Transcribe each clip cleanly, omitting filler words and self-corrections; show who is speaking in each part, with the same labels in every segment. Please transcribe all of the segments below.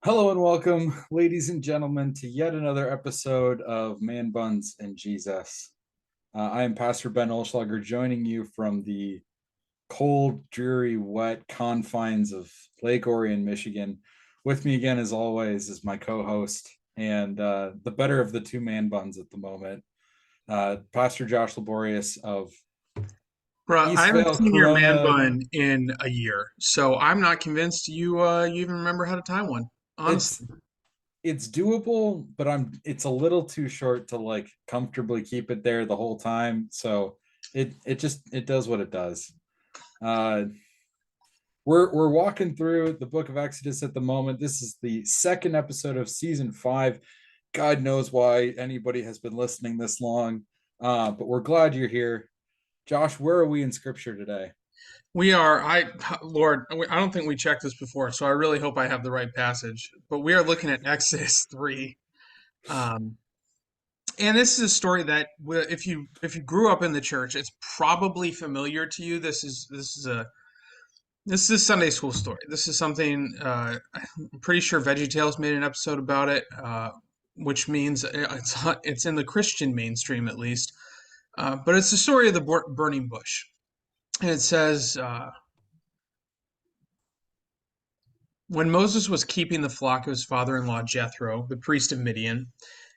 Speaker 1: Hello and welcome, ladies and gentlemen, to yet another episode of Man Buns and Jesus. I am Pastor Ben Olschlager, joining you from the cold, dreary, wet confines of Lake Orion, Michigan. With me again, as always, is my co-host and the better of the two man buns at the moment, Pastor Josh Laborious of
Speaker 2: Bruh, I haven't
Speaker 1: Eastvale,
Speaker 2: seen your man
Speaker 1: Corona.
Speaker 2: bun in a year, so I'm not convinced you even remember how to tie one.
Speaker 1: It's
Speaker 2: Honestly,
Speaker 1: it's doable, but it's a little too short to like comfortably keep it there the whole time. So it does what it does. Uh we're walking through the book of Exodus at the moment. This is the second episode of season 5. God knows why anybody has been listening this long. But we're glad you're here. Josh, where are we in scripture today?
Speaker 2: we are. Lord, I don't think we checked this before, so I really hope I have the right passage. But we are looking at Exodus 3, um, and this is a story that, if you grew up in the church, it's probably familiar to you. This is a Sunday school story. This is something I'm pretty sure VeggieTales made an episode about it, which means it's in the Christian mainstream at least. But it's the story of the burning bush. And it says, when Moses was keeping the flock of his father in law Jethro, the priest of Midian,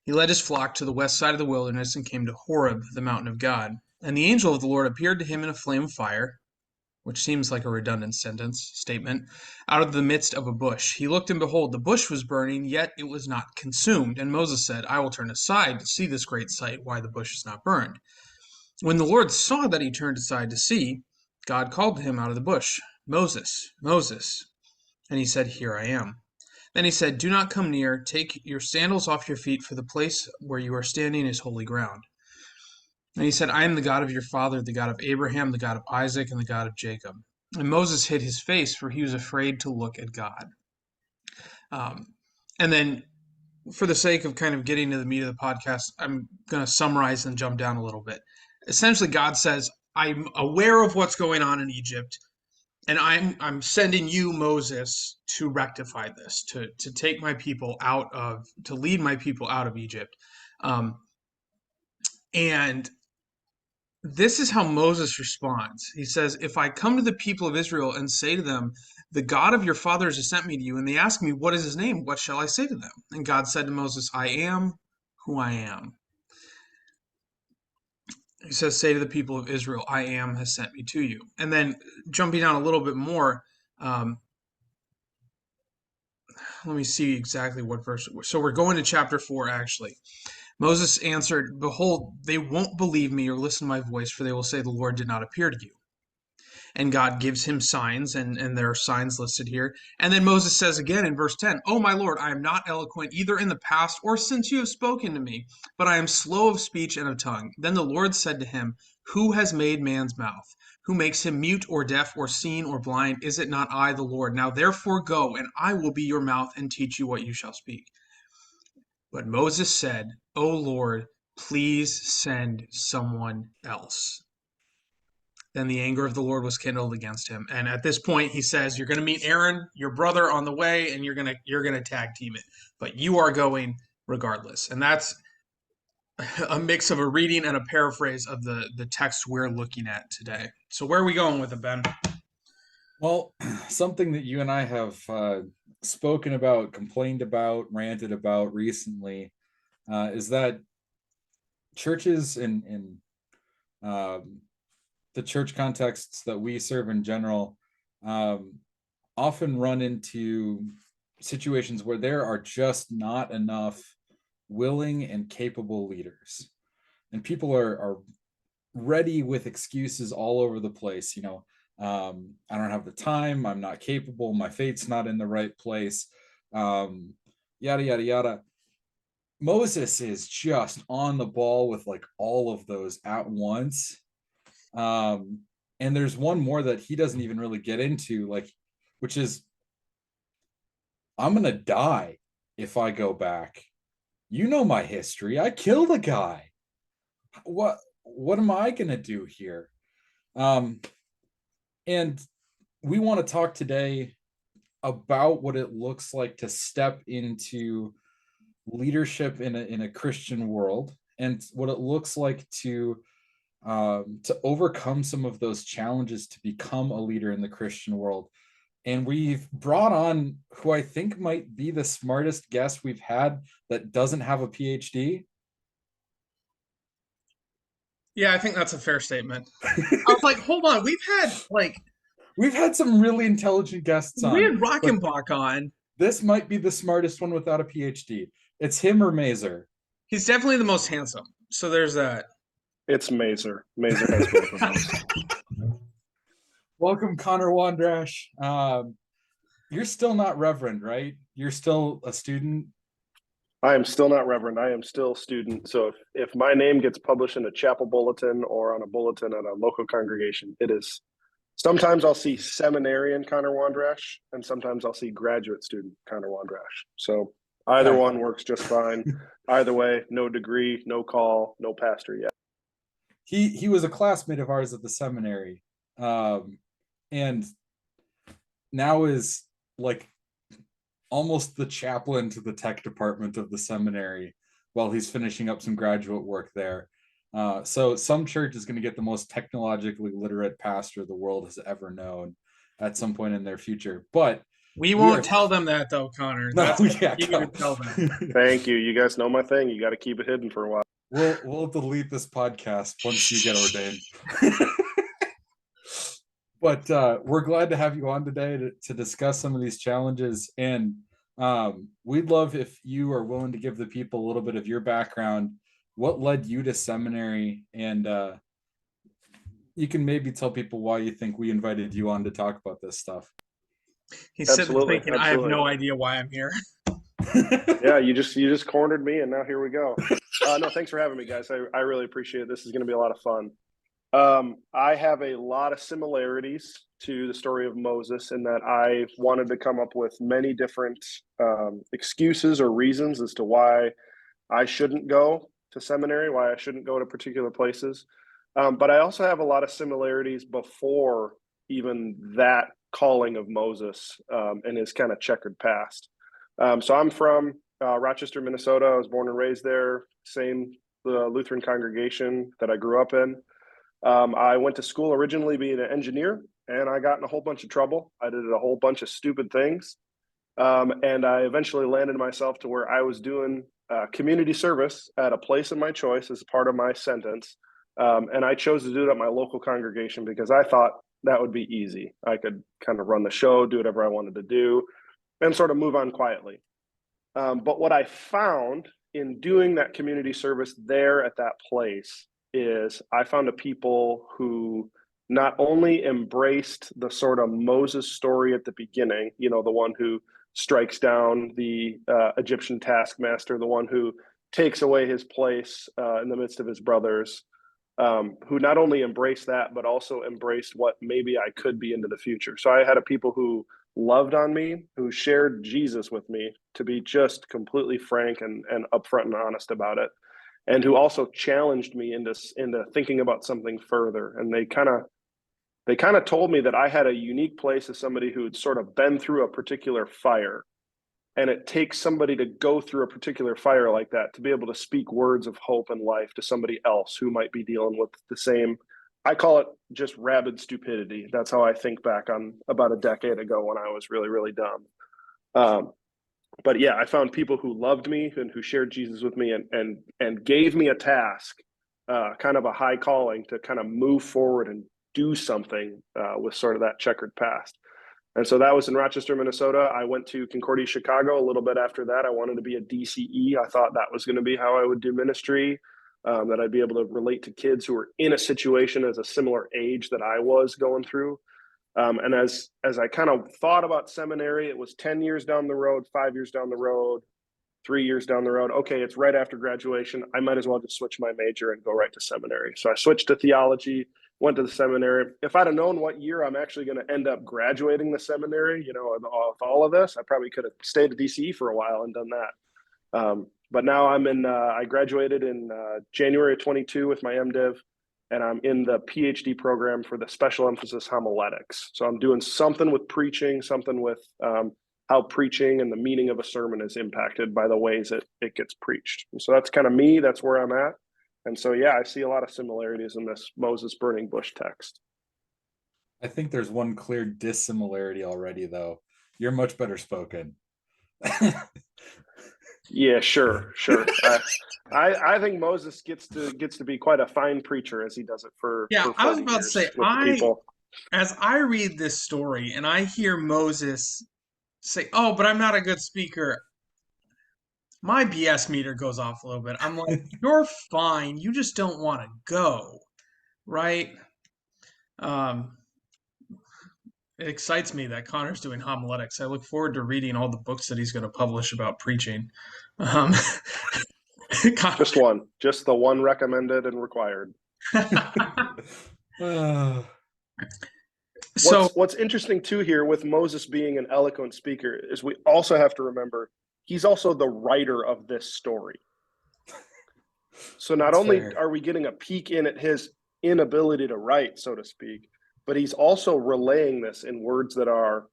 Speaker 2: he led his flock to the west side of the wilderness and came to Horeb, the mountain of God. And the angel of the Lord appeared to him in a flame of fire, which seems like a redundant statement, out of the midst of a bush. He looked, and behold, the bush was burning, yet it was not consumed. And Moses said, I will turn aside to see this great sight, why the bush is not burned. When the Lord saw that he turned aside to see, God called to him out of the bush, Moses, Moses. And he said, Here I am. Then he said, Do not come near. Take your sandals off your feet, for the place where you are standing is holy ground. And he said, I am the God of your father, the God of Abraham, the God of Isaac, and the God of Jacob. And Moses hid his face, for he was afraid to look at God. Um, and then, for the sake of kind of getting to the meat of the podcast, I'm going to summarize and jump down a little bit. Essentially, God says, I'm aware of what's going on in Egypt, and I'm sending you, Moses, to rectify this, to take my people out of, to lead my people out of Egypt. Um, and this is how Moses responds. He says, If I come to the people of Israel and say to them, The God of your fathers has sent me to you, and they ask me, What is his name? What shall I say to them? And God said to Moses, I am who I am. He says, Say to the people of Israel, I am has sent me to you. And then jumping down a little bit more, um, let me see exactly what verse. So we're going to chapter 4, actually. Moses answered, Behold, they won't believe me or listen to my voice, for they will say, The Lord did not appear to you. And God gives him signs, and there are signs listed here. And then Moses says again in verse 10, Oh, my Lord, I am not eloquent either in the past or since you have spoken to me, but I am slow of speech and of tongue. Then the Lord said to him, Who has made man's mouth? Who makes him mute or deaf or seen or blind? Is it not I, the Lord? Now therefore go, and I will be your mouth and teach you what you shall speak. But Moses said, O Lord, please send someone else. Then the anger of the Lord was kindled against him. And at this point, he says, "You're going to meet Aaron, your brother, on the way, and you're going to tag team it. But you are going regardless." And that's a mix of a reading and a paraphrase of the text we're looking at today. So where are we going with it, Ben?
Speaker 1: Well, something that you and I have spoken about, complained about, ranted about recently is that churches in um, the church contexts that we serve in general um, often run into situations where there are just not enough willing and capable leaders. And people are ready with excuses all over the place. I don't have the time, I'm not capable, my fate's not in the right place, um, yada, yada, yada. Moses is just on the ball with like all of those at once. Um, and there's one more that he doesn't even really get into, like, which is, I'm gonna die if I go back. You know my history. I killed a guy. What am I gonna do here? Um, and we want to talk today about what it looks like to step into leadership in a Christian world, and what it looks like to overcome some of those challenges to become a leader in the Christian world. And we've brought on who I think might be the smartest guest we've had that doesn't have a PhD.
Speaker 2: Yeah, I think that's a fair statement. I was like, hold on,
Speaker 1: We've had some really intelligent guests
Speaker 2: we
Speaker 1: on,
Speaker 2: had
Speaker 1: but
Speaker 2: Rockenbach on.
Speaker 1: this might be the smartest one without a PhD. It's him or Mazer.
Speaker 2: He's definitely the most handsome. So there's that.
Speaker 3: It's Mazer. Mazer has both of those.
Speaker 1: Welcome, Connor Wondrasch. You're still not reverend, right? You're still a student.
Speaker 3: I am still not reverend. I am still student. So if my name gets published in a chapel bulletin or on a bulletin at a local congregation, it is sometimes I'll see seminarian Connor Wondrasch, and sometimes I'll see graduate student Connor Wondrasch. So either one works just fine. Either way, no degree, no call, no pastor yet.
Speaker 1: He was a classmate of ours at the seminary, and now is like almost the chaplain to the tech department of the seminary while he's finishing up some graduate work there. So some church is going to get the most technologically literate pastor the world has ever known at some point in their future. But
Speaker 2: we won't tell them that though, Connor.
Speaker 1: No,
Speaker 2: That's what you can tell them.
Speaker 3: Thank you. You guys know my thing. You got to keep it hidden for a while.
Speaker 1: We'll delete this podcast once you get ordained. But we're glad to have you on today to discuss some of these challenges. And we'd love if you are willing to give the people a little bit of your background. What led you to seminary? And you can maybe tell people why you think we invited you on to talk about this stuff.
Speaker 2: He's sitting thinking, I have no idea why I'm here.
Speaker 3: Yeah, you just cornered me, and now here we go. No, thanks for having me, guys. I really appreciate it. This is going to be a lot of fun. I have a lot of similarities to the story of Moses in that I wanted to come up with many different excuses or reasons as to why I shouldn't go to seminary, why I shouldn't go to particular places. But I also have a lot of similarities before even that calling of Moses and his kind of checkered past. So I'm from Rochester, Minnesota. I was born and raised there, same Lutheran congregation that I grew up in. I went to school originally being an engineer, and I got in a whole bunch of trouble. I did a whole bunch of stupid things. And I eventually landed myself to where I was doing community service at a place of my choice as part of my sentence. And I chose to do it at my local congregation because I thought that would be easy. I could kind of run the show, do whatever I wanted to do, and sort of move on quietly. But what I found in doing that community service there at that place is I found a people who not only embraced the sort of Moses story at the beginning, you know, the one who strikes down the Egyptian taskmaster, the one who takes away his place in the midst of his brothers, who not only embraced that, but also embraced what maybe I could be into the future. So I had a people who loved on me, who shared Jesus with me, to be just completely frank and upfront and honest about it, and who also challenged me into thinking about something further. And they kind of told me that I had a unique place as somebody who had sort of been through a particular fire. And it takes somebody to go through a particular fire like that to be able to speak words of hope and life to somebody else who might be dealing with the same. I call it just rabid stupidity. That's how I think back on about a decade ago when I was really, really dumb. But yeah, I found people who loved me and who shared Jesus with me and gave me a task, kind of a high calling to kind of move forward and do something with sort of that checkered past. And so that was in Rochester, Minnesota. I went to Concordia, Chicago a little bit after that. I wanted to be a DCE. I thought that was going to be how I would do ministry, that I'd be able to relate to kids who were in a situation as a similar age that I was going through. And as I kind of thought about seminary, it was 10 years down the road, 5 years down the road, 3 years down the road. Okay, it's right after graduation. I might as well just switch my major and go right to seminary. So I switched to theology, went to the seminary. If I'd have known what year I'm actually going to end up graduating the seminary, you know, with all of this, I probably could have stayed at DCE for a while and done that. But now I graduated in January of 22 with my MDiv. and I'm in the PhD program for the special emphasis homiletics. So I'm doing something with preaching, something with how preaching and the meaning of a sermon is impacted by the ways it gets preached. And so that's kind of me. That's where I'm at. And so, yeah, I see a lot of similarities in this Moses burning bush text.
Speaker 1: I think there's one clear dissimilarity already, though. You're much better spoken.
Speaker 3: Yeah, sure. I think Moses gets to be quite a fine preacher as he does it for
Speaker 2: Yeah, I was
Speaker 3: 40
Speaker 2: about to
Speaker 3: years
Speaker 2: say,
Speaker 3: with the people.
Speaker 2: as I read this story and I hear Moses say, "Oh, but I'm not a good speaker," my BS meter goes off a little bit. I'm like, "You're fine. You just don't want to go, right?" Um, it excites me that Connor's doing homiletics. I look forward to reading all the books that he's going to publish about preaching. Um,
Speaker 3: Just the one recommended and required.
Speaker 2: So
Speaker 3: What's interesting too here with Moses being an eloquent speaker is we also have to remember he's also the writer of this story. So not
Speaker 1: That's
Speaker 3: only
Speaker 1: fair.
Speaker 3: are we getting a peek in at his inability to write, so to speak, but he's also relaying this in words that are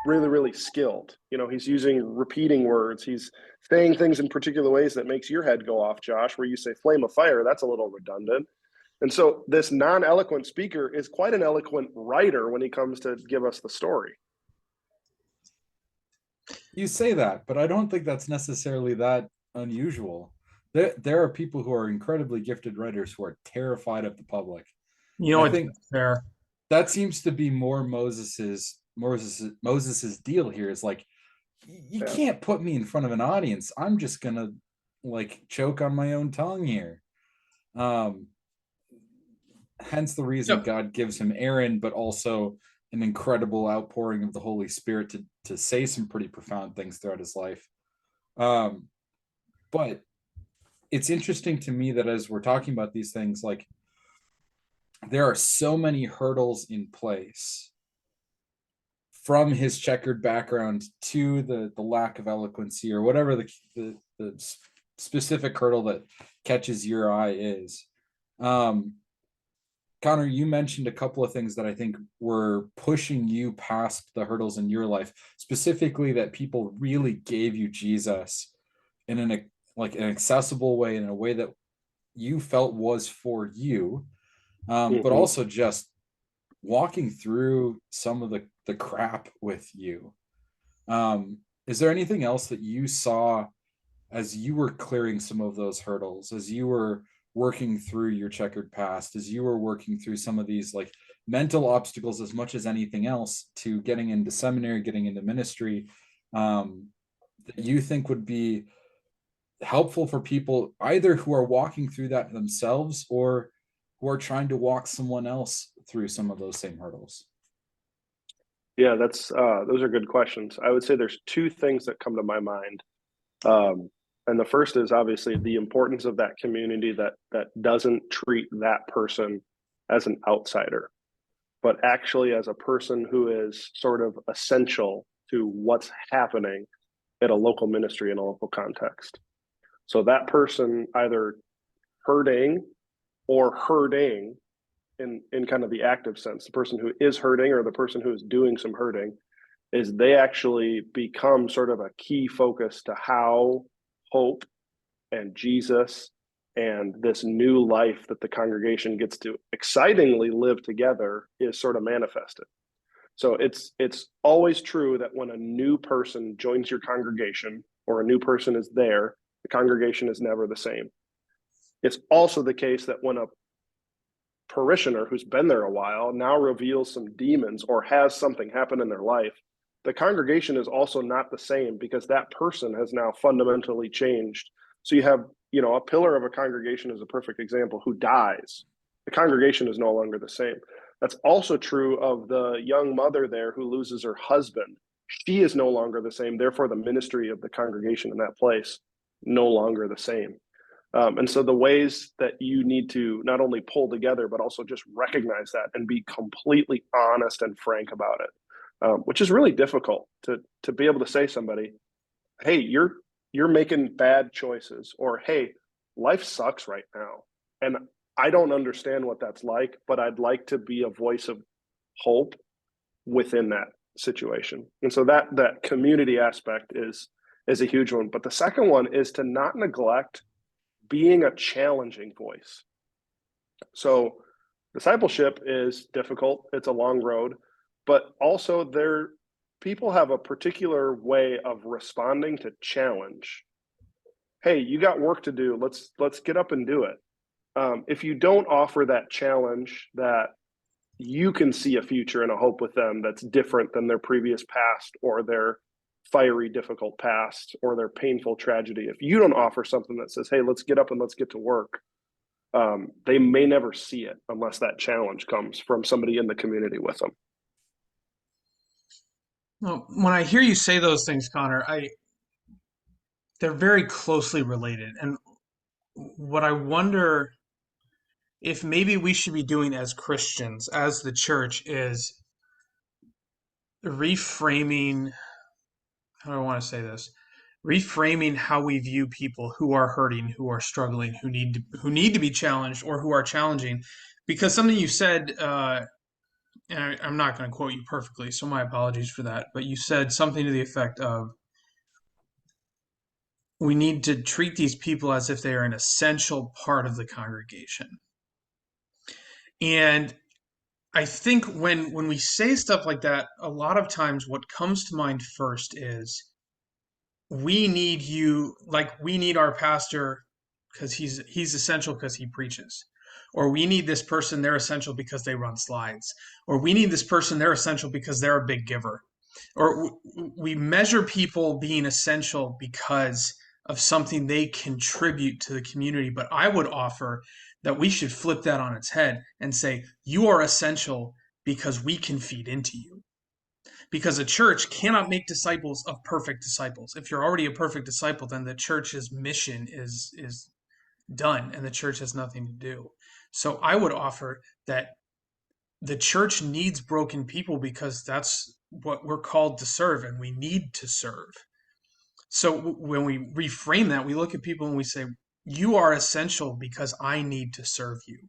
Speaker 3: really, really skilled. You know, he's using repeating words. He's saying things in particular ways that makes your head go off, Josh, where you say flame of fire. That's a little redundant. And so this non-eloquent speaker is quite an eloquent writer when he comes to give us the story.
Speaker 1: You say that, but I don't think that's necessarily that unusual. There are people who are incredibly gifted writers who are terrified of the public.
Speaker 2: you know
Speaker 1: I
Speaker 2: it's
Speaker 1: think
Speaker 2: fair.
Speaker 1: that seems to be more Moses's deal here. Is like, you
Speaker 3: Yeah.
Speaker 1: can't put me in front of an audience. I'm just gonna like choke on my own tongue here. Um, Hence the reason
Speaker 2: So,
Speaker 1: God gives him Aaron, but also an incredible outpouring of the Holy Spirit to say some pretty profound things throughout his life. But it's interesting to me that as we're talking about these things, like there are so many hurdles in place from his checkered background to the lack of eloquency or whatever the specific hurdle that catches your eye is. Connor, you mentioned a couple of things that I think were pushing you past the hurdles in your life, specifically that people really gave you Jesus in an accessible way, in a way that you felt was for you, but also just walking through some of the crap with you. Is there anything else that you saw as you were clearing some of those hurdles, as you were working through your checkered past, as you were working through some of these like mental obstacles as much as anything else to getting into seminary, getting into ministry, that you think would be helpful for people either who are walking through that themselves or who are trying to walk someone else through some of those same hurdles?
Speaker 3: Yeah, that's those are good questions. I would say there's two things that come to my mind. And the first is obviously the importance of that community that doesn't treat that person as an outsider, but actually as a person who is sort of essential to what's happening at a local ministry in a local context. So that person either hurting or hurting in kind of the active sense, the person who is hurting or the person who is doing some hurting, is they actually become sort of a key focus to how hope and Jesus and this new life that the congregation gets to excitingly live together is sort of manifested. So it's always true that when a new person joins your congregation or a new person is there, the congregation is never the same. It's also the case that when a parishioner who's been there a while now reveals some demons or has something happen in their life, the congregation is also not the same because that person has now fundamentally changed. So you have, a pillar of a congregation is a perfect example who dies. The congregation is no longer the same. That's also true of the young mother there who loses her husband. She is no longer the same. Therefore, the ministry of the congregation in that place no longer the same. And so the ways that you need to not only pull together, but also just recognize that and be completely honest and frank about it, which is really difficult to be able to say to somebody, hey, you're making bad choices, or hey, life sucks right now. And I don't understand what that's like, but I'd like to be a voice of hope within that situation. And so that community aspect is a huge one. But the second one is to not neglect being a challenging voice. So discipleship is difficult. It's a long road, but also people have a particular way of responding to challenge. Hey, you got work to do. Let's get up and do it. If you don't offer that challenge, that you can see a future and a hope with them that's different than their previous past or their fiery, difficult past or their painful tragedy. If you don't offer something that says, hey, let's get up and let's get to work, they may never see it unless that challenge comes from somebody in the community with them.
Speaker 2: Well, when I hear you say those things, Connor, they're very closely related. And what I wonder if maybe we should be doing as Christians, as the church, is reframing, how do I want to say this? Reframing how we view people who are hurting, who are struggling, who need to be challenged, or who are challenging. Because something you said, and I'm not going to quote you perfectly, so my apologies for that, but you said something to the effect of, we need to treat these people as if they are an essential part of the congregation. And I think when we say stuff like that, a lot of times what comes to mind first is, we need you, like we need our pastor because he's essential because he preaches, or we need this person, they're essential because they run slides, or we need this person, they're essential because they're a big giver, or we measure people being essential because of something they contribute to the community. But I would offer that we should flip that on its head and say, you are essential because we can feed into you. Because a church cannot make disciples of perfect disciples. If you're already a perfect disciple, then the church's mission is done and the church has nothing to do. So I would offer that the church needs broken people because that's what we're called to serve, and we need to serve. So when we reframe that, we look at people and we say, you are essential because I need to serve you.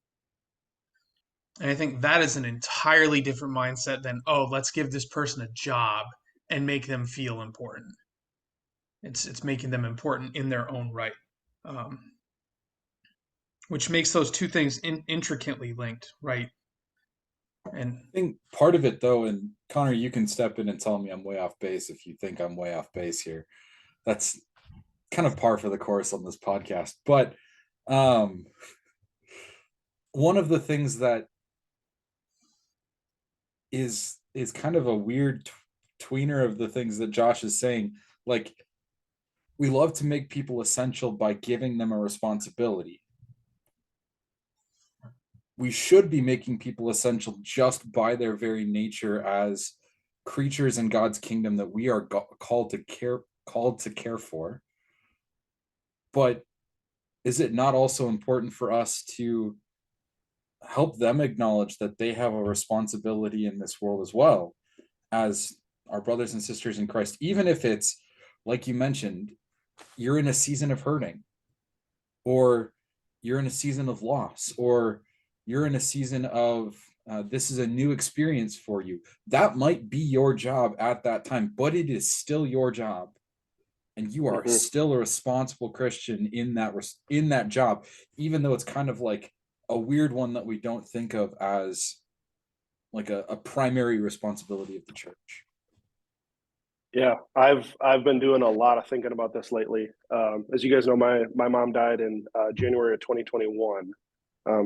Speaker 2: And I think that is an entirely different mindset than, oh, let's give this person a job and make them feel important. It's making them important in their own right, which makes those two things intricately linked, right? And
Speaker 1: I think part of it, though, and Connor, you can step in and tell me I'm way off base if you think I'm way off base here. That's kind of par for the course on this podcast. But one of the things that is kind of a weird tweener of the things that Josh is saying, like, we love to make people essential by giving them a responsibility. We should be making people essential just by their very nature as creatures in God's kingdom that we are called to care for. But is it not also important for us to help them acknowledge that they have a responsibility in this world as well, as our brothers and sisters in Christ, even if it's, like you mentioned, you're in a season of hurting, or you're in a season of loss, or you're in a season of this is a new experience for you. That might be your job at that time, but it is still your job, and you are still a responsible Christian in that job, even though it's kind of like a weird one that we don't think of as like a primary responsibility of the church.
Speaker 3: Yeah, I've been doing a lot of thinking about this lately. As you guys know, my mom died in January of 2021.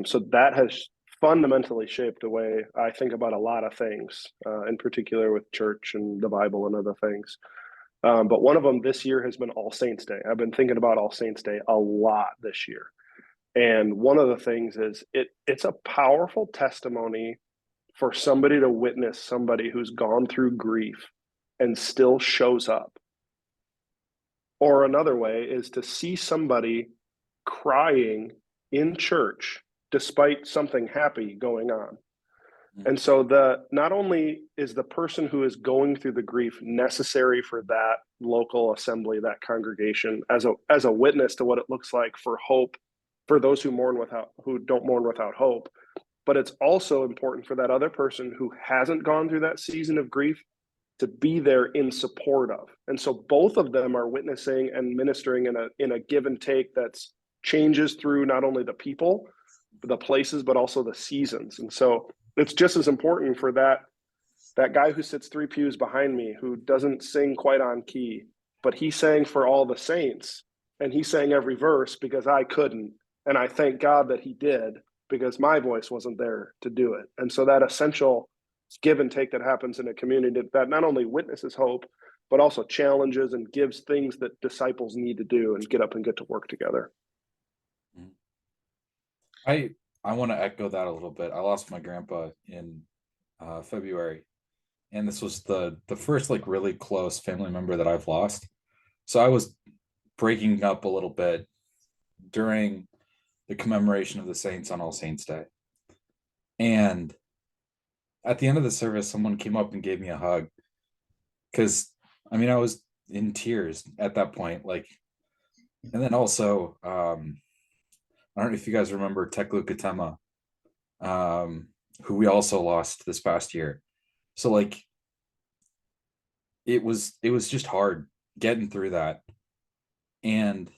Speaker 3: So that has fundamentally shaped the way I think about a lot of things, in particular with church and the Bible and other things. But one of them this year has been All Saints Day. I've been thinking about All Saints Day a lot this year. And one of the things is it's a powerful testimony for somebody to witness somebody who's gone through grief and still shows up. Or another way is to see somebody crying in church despite something happy going on. And so not only is the person who is going through the grief necessary for that local assembly, that congregation, as a witness to what it looks like for hope for those who don't mourn without hope. But it's also important for that other person who hasn't gone through that season of grief to be there in support of. And so both of them are witnessing and ministering in a give and take that's changes through not only the people, the places, but also the seasons. And so it's just as important for that guy who sits 3 pews behind me, who doesn't sing quite on key, but he sang for all the saints, and he sang every verse because I couldn't. And I thank God that he did, because my voice wasn't there to do it. And so that essential give and take that happens in a community that not only witnesses hope, but also challenges and gives things that disciples need to do and get up and get to work together.
Speaker 1: I want to echo that a little bit. I lost my grandpa in February, and this was the first like really close family member that I've lost. So I was breaking up a little bit during the commemoration of the saints on All Saints Day. And at the end of the service, someone came up and gave me a hug, because I mean, I was in tears at that point. Like, and then also, I don't know if you guys remember Teklu Katema, who we also lost this past year. So like, it was just hard getting through that. And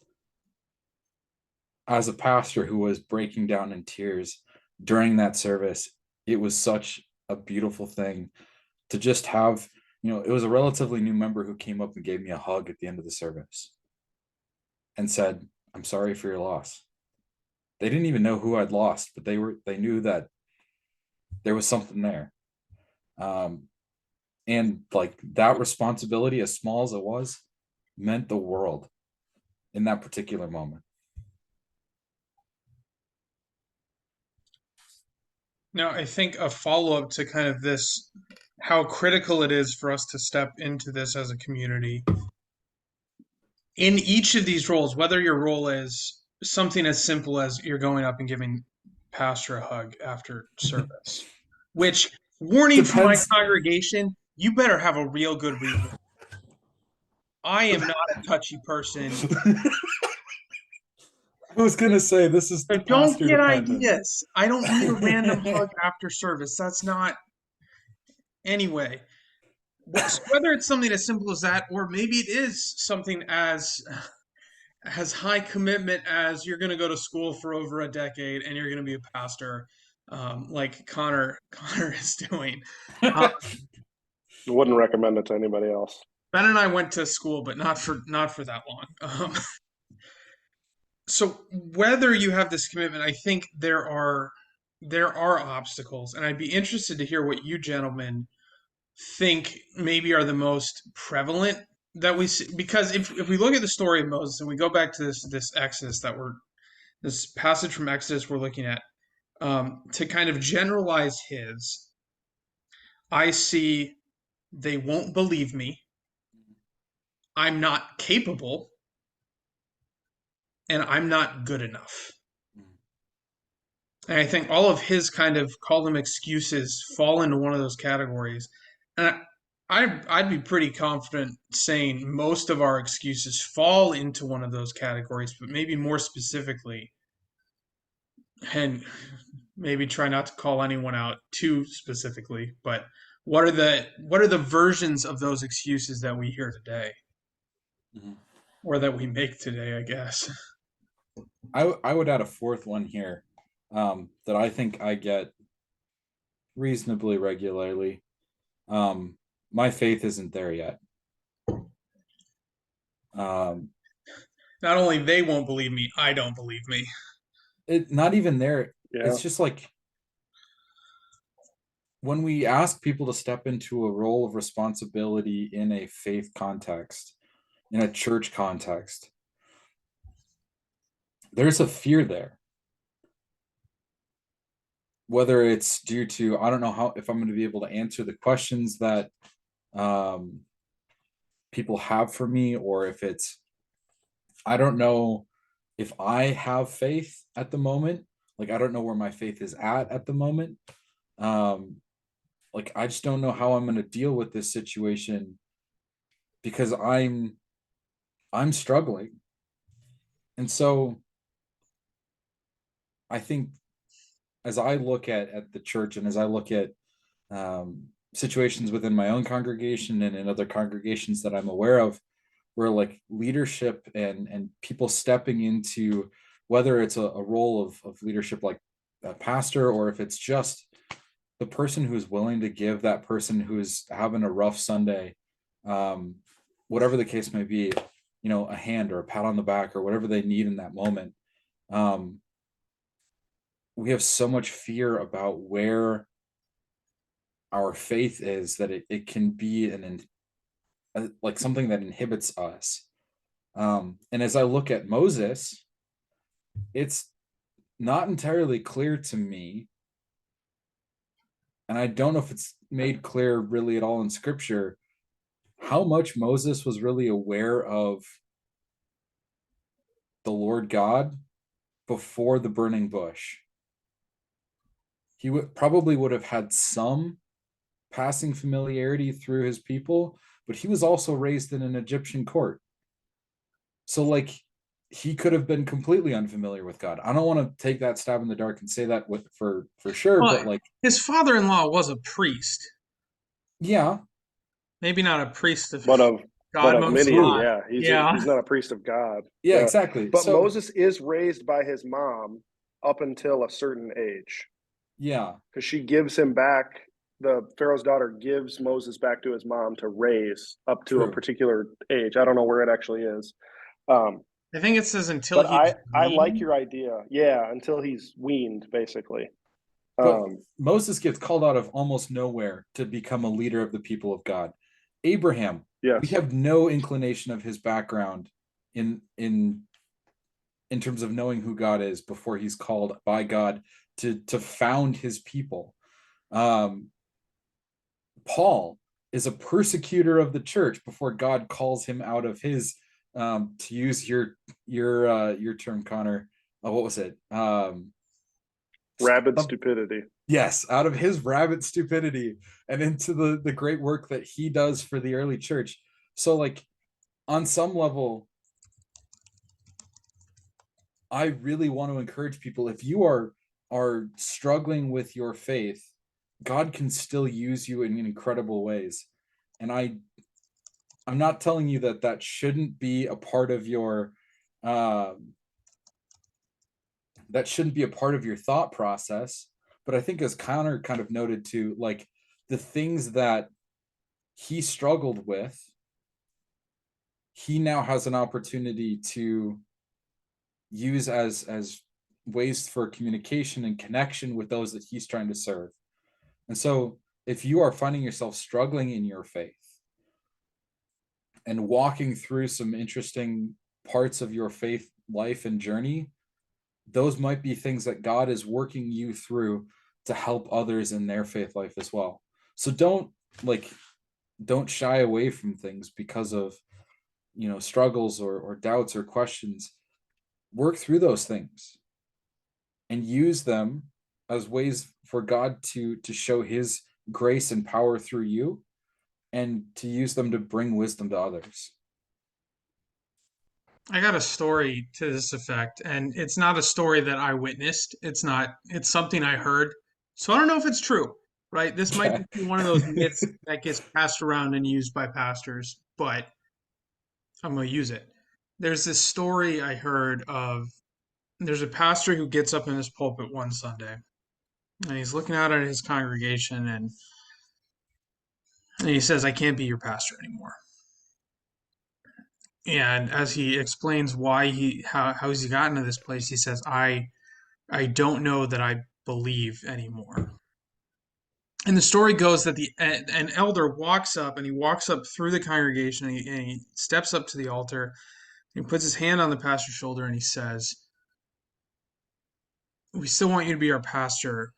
Speaker 1: as a pastor who was breaking down in tears during that service, it was such a beautiful thing to just have, it was a relatively new member who came up and gave me a hug at the end of the service and said, "I'm sorry for your loss." They didn't even know who I'd lost, but they knew that there was something there. And like, that responsibility, as small as it was, meant the world in that particular moment.
Speaker 2: Now, I think a follow-up to kind of this, how critical it is for us to step into this as a community. In each of these roles, whether your role is something as simple as you're going up and giving pastor a hug after service, which, warning for my congregation, you better have a real good reason. I am not a touchy person.
Speaker 1: I was gonna say, this is
Speaker 2: So don't get ideas. I don't need a random hug after service. That's not. Anyway, whether it's something as simple as that, or maybe it is something as high commitment as you're going to go to school for over a decade and you're going to be a pastor, like Connor is doing.
Speaker 3: Wouldn't recommend it to anybody else.
Speaker 2: Ben and I went to school, but not for that long. So whether you have this commitment, I think there are obstacles, and I'd be interested to hear what you gentlemen think maybe are the most prevalent that we see. Because if we look at the story of Moses and we go back to this Exodus this passage from Exodus we're looking at, to kind of generalize I see they won't believe me, I'm not capable, and I'm not good enough. And I think all of his kind of, call them excuses, fall into one of those categories. And I'd be pretty confident saying most of our excuses fall into one of those categories, but maybe more specifically, and maybe try not to call anyone out too specifically, but what are the versions of those excuses that we hear today, or that we make today, I guess?
Speaker 1: I would add a fourth one here, that I think I get reasonably regularly. My faith isn't there yet.
Speaker 2: Not only they won't believe me, I don't believe me.
Speaker 1: Not even there.
Speaker 3: Yeah.
Speaker 1: It's just like, when we ask people to step into a role of responsibility in a faith context, in a church context, there's a fear there. Whether it's due to, I don't know if I'm going to be able to answer the questions that people have for me, or if it's, I don't know if I have faith at the moment. Like, I don't know where my faith is at the moment. Like, I just don't know how I'm going to deal with this situation, because I'm struggling. And so I think as I look at the church and as I look at situations within my own congregation and in other congregations that I'm aware of, where like leadership and people stepping into, whether it's a role of leadership like a pastor, or if it's just the person who's willing to give that person who's having a rough Sunday, um, whatever the case may be, a hand or a pat on the back or whatever they need in that moment. Um, we have so much fear about where our faith is that it can be like something that inhibits us. And as I look at Moses, it's not entirely clear to me, and I don't know if it's made clear really at all in scripture, how much Moses was really aware of the Lord God before the burning bush. He probably would have had some passing familiarity through his people, but he was also raised in an Egyptian court. So like he could have been completely unfamiliar with God. I don't want to take that stab in the dark and say that for sure,
Speaker 2: Well,
Speaker 1: but like
Speaker 2: his father-in-law was a priest.
Speaker 1: yeah,
Speaker 2: Maybe not a priest of
Speaker 3: But of but
Speaker 2: God
Speaker 3: of
Speaker 2: Most
Speaker 3: Midian,
Speaker 2: High.
Speaker 3: yeah,
Speaker 2: Yeah.
Speaker 3: he's not a priest of God.
Speaker 1: yeah,
Speaker 3: Yeah,
Speaker 1: exactly.
Speaker 3: but
Speaker 1: So
Speaker 3: Moses is raised by his mom up until a certain age
Speaker 1: yeah,
Speaker 3: because she gives him back. The Pharaoh's daughter gives Moses back to his mom to raise up to a
Speaker 1: true.
Speaker 3: particular age. I don't know where it actually is. Um,
Speaker 2: I think it says until
Speaker 3: but
Speaker 2: he was
Speaker 3: I like
Speaker 2: weaned.
Speaker 3: your idea. Yeah, until he's weaned, basically.
Speaker 1: But
Speaker 3: Um,
Speaker 1: Moses gets called out of almost nowhere to become a leader of the people of God. Abraham, we
Speaker 3: yes.
Speaker 1: have no inclination of his background in in in terms of knowing who God is before he's called by God to found his people. Um, Paul is a persecutor of the church before God calls him out of his, to use your term, Connor. What was it?
Speaker 3: Rabid stupidity.
Speaker 1: Yes, out of his rabid stupidity and into the great work that he does for the early church. So like on some level, I really want to encourage people, if you are struggling with your faith, God can still use you in incredible ways. And I'm not telling you that that shouldn't be a part of your uh, that shouldn't be a part of your thought process. But I think as Connor kind of noted too, like the things that he struggled with, he now has an opportunity to use as ways for communication and connection with those that he's trying to serve. And so if you are finding yourself struggling in your faith and walking through some interesting parts of your faith life and journey, those might be things that God is working you through to help others in their faith life as well. So like don't shy away from things because of struggles or doubts or questions. Work through those things and use them as ways for God to show his grace and power through you, and to use them to bring wisdom to others.
Speaker 2: I got a story to this effect, and it's not a story that I witnessed. It's something I heard. So I don't know if it's true, right? This might
Speaker 1: Okay.
Speaker 2: just be one of those myths that gets passed around and used by pastors, but I'm going to use it. There's this story I heard of there's a pastor who gets up in his pulpit one Sunday and he's looking out at his congregation and he says, I can't be your pastor anymore. And as he explains why how's he gotten to this place, he says, I don't know that I believe anymore. And the story goes that an elder walks up and he walks up through the congregation and he steps up to the altar and he puts his hand on the pastor's shoulder and he says, we still want you to be our pastor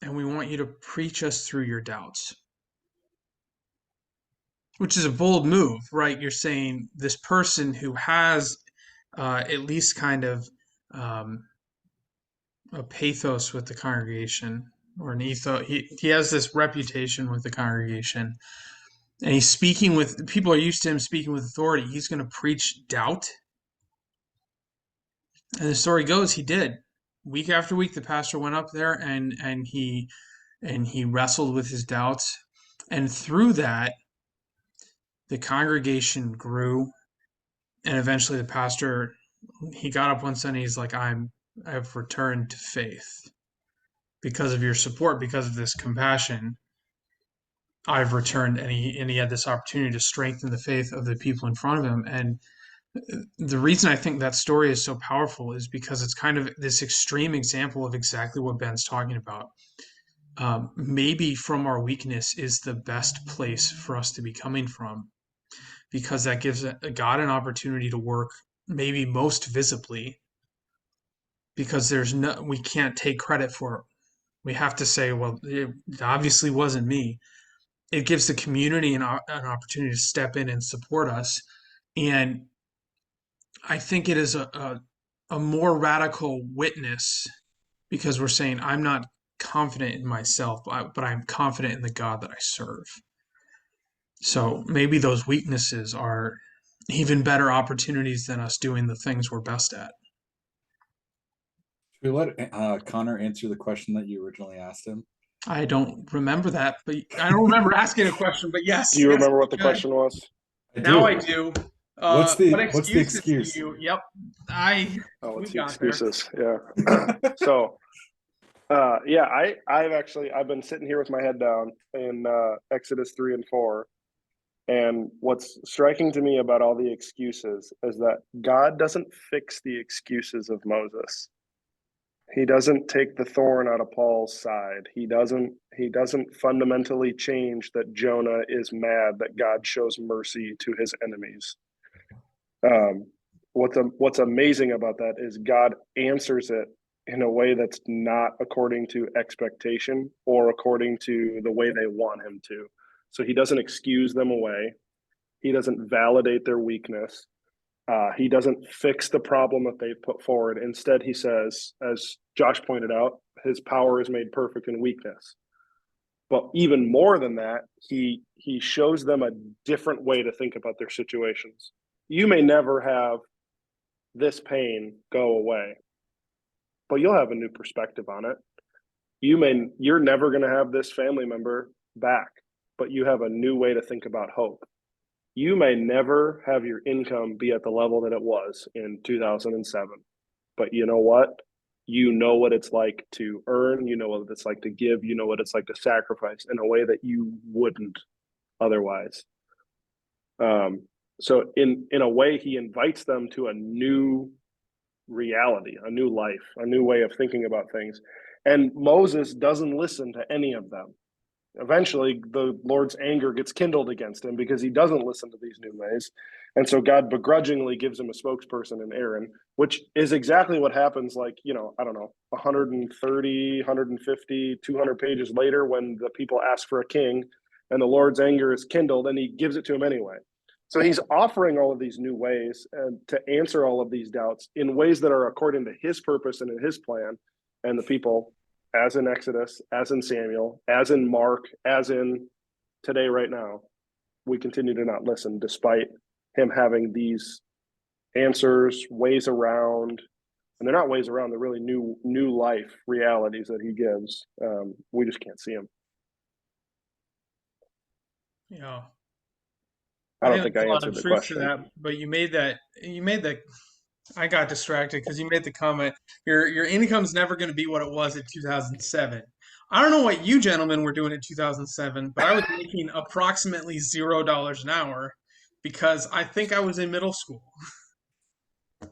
Speaker 2: and we want you to preach us through your doubts. Which is a bold move, right? You're saying this person who has at least kind of um, a pathos with the congregation or an ethos. He has this reputation with the congregation and he's speaking with people are used to him speaking with authority. He's going to preach doubt. And the story goes, he did. week after week, the pastor went up there and he wrestled with his doubts, and through that, the congregation grew, and eventually the pastor, he got up one Sunday, he's like, I've returned to faith because of your support, because of this compassion. I've returned, and he had this opportunity to strengthen the faith of the people in front of him. And the reason I think that story is so powerful is because it's kind of this extreme example of exactly what Ben's talking about. Maybe from our weakness is the best place for us to be coming from, because that gives God an opportunity to work maybe most visibly, because we can't take credit for it. We have to say, well, it obviously wasn't me. It gives the community an opportunity to step in and support us. And I think it is a more radical witness, because we're saying, I'm not confident in myself, but I'm confident in the God that I serve. So maybe those weaknesses are even better opportunities than us doing the things we're best at.
Speaker 1: Should we let Connor answer the question that you originally asked him?
Speaker 2: I don't remember that, but I don't remember asking a question, but yes.
Speaker 3: Do you
Speaker 2: yes,
Speaker 3: remember what the
Speaker 2: good.
Speaker 3: question was?
Speaker 2: Now I do.
Speaker 1: What's the
Speaker 2: What
Speaker 1: excuse?
Speaker 2: do you? Yep.
Speaker 3: What's
Speaker 2: we
Speaker 3: the
Speaker 2: got there.
Speaker 3: excuses? Yeah. So, yeah, I've been sitting here with my head down in Exodus 3 and 4. And what's striking to me about all the excuses is that God doesn't fix the excuses of Moses. He doesn't take the thorn out of Paul's side. He doesn't fundamentally change that Jonah is mad that God shows mercy to his enemies. What's amazing about that is God answers it in a way that's not according to expectation or according to the way they want him to. So he doesn't excuse them away. He doesn't validate their weakness. He doesn't fix the problem that they've put forward. Instead, he says, as Josh pointed out, his power is made perfect in weakness. But even more than that, he shows them a different way to think about their situations. You may never have this pain go away, but you'll have a new perspective on it. You're never going to have this family member back, but you have a new way to think about hope. You may never have your income be at the level that it was in 2007, but you know what? You know what it's like to earn, you know what it's like to give, you know what it's like to sacrifice in a way that you wouldn't otherwise. So in a way, he invites them to a new reality, a new life, a new way of thinking about things. And Moses doesn't listen to any of them. Eventually, the Lord's anger gets kindled against him because he doesn't listen to these new ways. And so God begrudgingly gives him a spokesperson in Aaron, which is exactly what happens, like, I don't know, 130, 150, 200 pages later when the people ask for a king and the Lord's anger is kindled and he gives it to him anyway. So he's offering all of these new ways to answer all of these doubts in ways that are according to his purpose and in his plan. And the people, as in Exodus, as in Samuel, as in Mark, as in today, right now, we continue to not listen despite him having these answers, ways around, and they're not ways around, they're really new life realities that he gives. We just can't see them.
Speaker 2: Yeah.
Speaker 3: I don't think I
Speaker 2: a lot
Speaker 3: answered
Speaker 2: of
Speaker 3: the
Speaker 2: truth to
Speaker 3: question.
Speaker 2: that, but you made that I got distracted because you made the comment, your income's never going to be what it was in 2007. I don't know what you gentlemen were doing in 2007, but I was making approximately $0 an hour because I think I was in middle school.
Speaker 1: I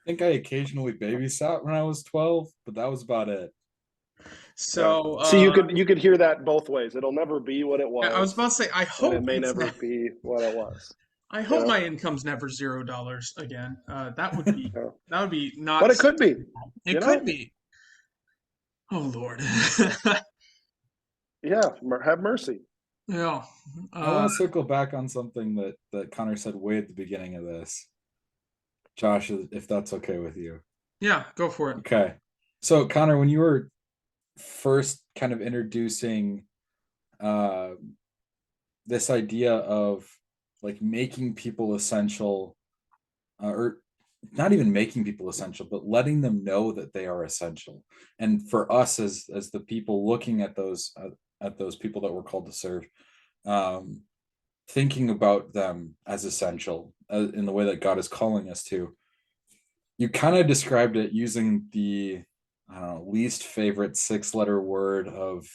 Speaker 1: think I occasionally babysat when I was 12, but that was about it.
Speaker 2: So
Speaker 3: see, you could hear that both ways. It'll never be what it was.
Speaker 2: I was about to say, I hope
Speaker 3: it may never be what it was.
Speaker 2: I hope my income's never $0 again. That would be not.
Speaker 3: But it could be.
Speaker 2: It could be. Oh Lord.
Speaker 3: Yeah, have mercy.
Speaker 2: Yeah.
Speaker 1: I want to circle back on something that Connor said way at the beginning of this. Josh, if that's okay with you.
Speaker 2: Yeah, go for it.
Speaker 1: Okay. So Connor, when you were first kind of introducing this idea of like making people essential or not even making people essential, but letting them know that they are essential. And for us as the people looking at those people that we're called to serve, um, thinking about them as essential in the way that God is calling us to. You kind of described it using the I don't know, least favorite 6 letter word of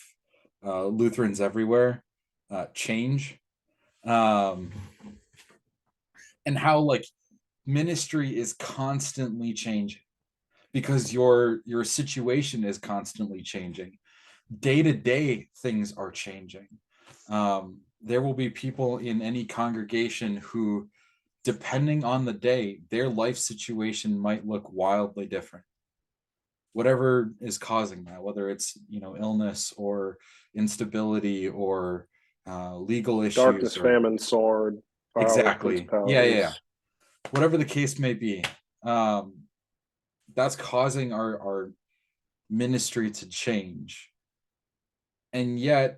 Speaker 1: Lutherans everywhere, change, um, and how like ministry is constantly changing because your situation is constantly changing. Day to day, things are changing. There will be people in any congregation who, depending on the day, their life situation might look wildly different. Whatever is causing that, whether it's illness or instability or legal issues
Speaker 3: Darkness,
Speaker 1: or
Speaker 3: famine, sword, powers,
Speaker 1: exactly, yeah, yeah, yeah.
Speaker 3: principalities.
Speaker 1: Whatever the case may be, um, that's causing our ministry to change, and yet